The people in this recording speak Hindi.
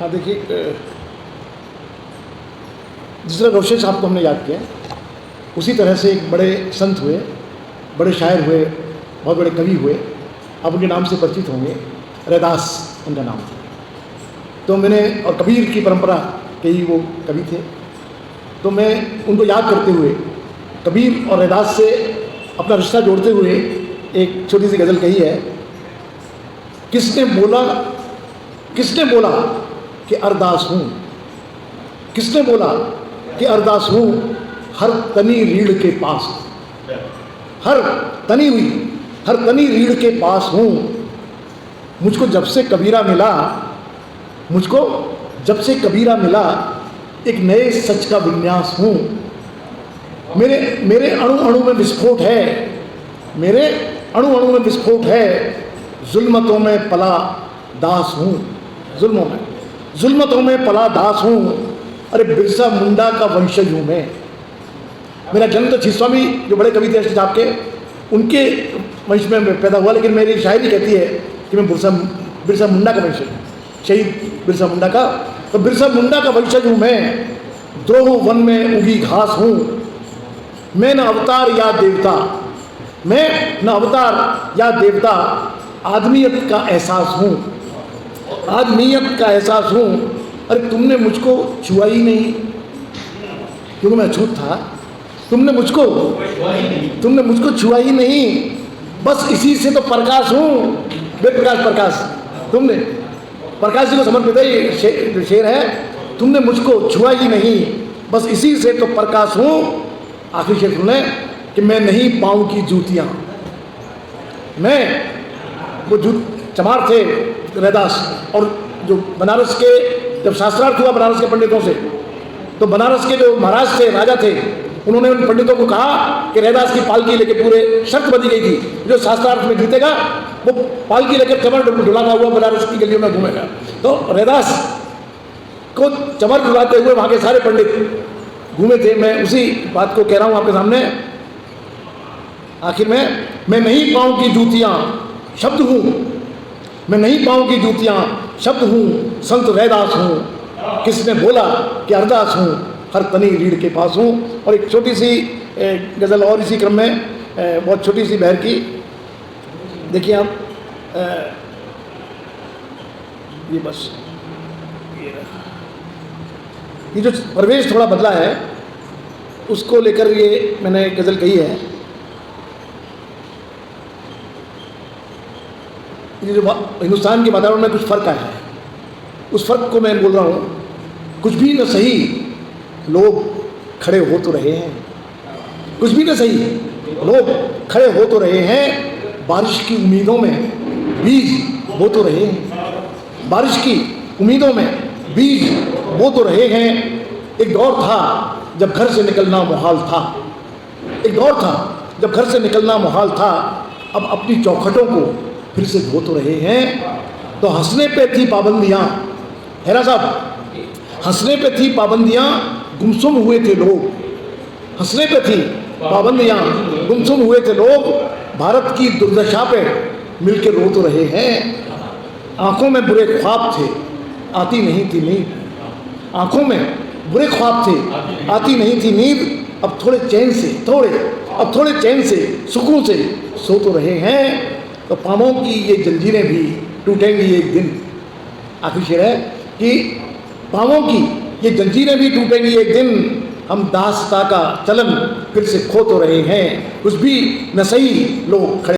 हाँ देखिए, जिस तरह रोशन साहब को हमने याद किया, उसी तरह से एक बड़े संत हुए, बड़े शायर हुए, बहुत बड़े कवि हुए। आप उनके नाम से परिचित होंगे, रैदास उनका नाम था। तो मैंने, और कबीर की परंपरा के ही वो कवि थे, तो मैं उनको याद करते हुए कबीर और रैदास से अपना रिश्ता जोड़ते हुए एक छोटी सी गज़ल कही है। किसने बोला कि अरदास हूँ, किसने बोला कि अरदास हूँ, हर तनी रीढ़ के पास, हर तनी रीढ़ के पास हूँ। मुझको जब से कबीरा मिला, एक नए सच का विन्यास हूँ। मेरे अणु अणु में विस्फोट है, जुल्मतों में पला दास हूँ, जुल्मतों में पला दास हूँ। अरे बिरसा मुंडा का वंशज हूँ मैं। मेरा जन्म तो छिस्वामी जो बड़े कवि थे साहब के, उनके वंश में पैदा हुआ, लेकिन मेरी शायरी कहती है कि मैं बिरसा मुंडा का वंशज हूँ, शहीद बिरसा मुंडा का। तो बिरसा मुंडा का वंशज हूँ मैं, द्रोह वन में उगी घास हूँ। मैं न अवतार या देवता, आदमियत का एहसास हूँ। अरे तुमने मुझको छुआ ही नहीं, क्योंकि मैं अछूत था। तुमने मुझको छुआ ही नहीं, बस इसी से तो प्रकाश हूँ। प्रकाश तुमने प्रकाश जी को समर्पित है ये जो शेर है। तुमने मुझको छुआ ही नहीं, बस इसी से तो प्रकाश हूँ। आखिरी शेर सुने कि मैं नहीं पाऊँ की जूतियाँ। मैं वो चमार थे रैदास, और जो बनारस के जब शास्त्रार्थ हुआ बनारस के पंडितों से, तो बनारस के जो महाराज थे, राजा थे, उन्होंने उन पंडितों को कहा कि रैदास की पालकी लेके, पूरे शर्त बंधी गई थी जो शास्त्रार्थ में जीतेगा वो पालकी लेकर चमर डुलाता हुआ बनारस की गलियों में घूमेगा। तो रैदास को चमर डुलाते हुए वहाँ के सारे पंडित घूमे थे। मैं उसी बात को कह रहा हूँ आपके सामने। आखिर में मैं नहीं पाऊँ की जूतियाँ शब्द हूँ, मैं नहीं पाऊँ की जूतियाँ शब्द हूँ, संत रैदास हूँ। किसने बोला कि अरदास हूँ, हर तनी रीढ़ के पास हूँ। और एक छोटी सी गज़ल और इसी क्रम में, बहुत छोटी सी बहर की, देखिए आप, ये बस ये जो परिवेश थोड़ा बदला है उसको लेकर ये मैंने गज़ल कही है। ये जो हिंदुस्तान के वातावरण में कुछ फ़र्क आया है, उस फ़र्क को मैं बोल रहा हूँ। कुछ भी न सही, लोग खड़े हो तो रहे हैं। कुछ भी न सही, लोग खड़े हो तो रहे हैं। बारिश की उम्मीदों में बीज बो तो रहे हैं। बारिश की उम्मीदों में बीज बो तो रहे हैं। एक दौर था जब घर से निकलना मुहाल था, अब अपनी चौखटों को फिर से धो तो रहे हैं। तो हंसने पे थी पाबंदियाँ, हैरा साहब, हंसने पे थी पाबंदियाँ, गुमसुम हुए थे लोग। हंसने पे थी पाबंदियाँ, गुमसुम हुए थे लोग। भारत की दुर्दशा पे मिलकर रो तो रहे हैं। आंखों में बुरे ख्वाब थे, आती नहीं थी नींद। आंखों में बुरे ख्वाब थे, आती नहीं थी नींद। अब थोड़े चैन से सुकून से सो तो रहे हैं। तो पाँवों की ये जंजीरें भी टूटेंगी एक दिन। आखिरी शेर है कि पाँवों की ये जंजीरें भी टूटेंगी एक दिन। हम दास्ता का चलन फिर से खो तो रहे हैं। कुछ भी न सही, लोग खड़े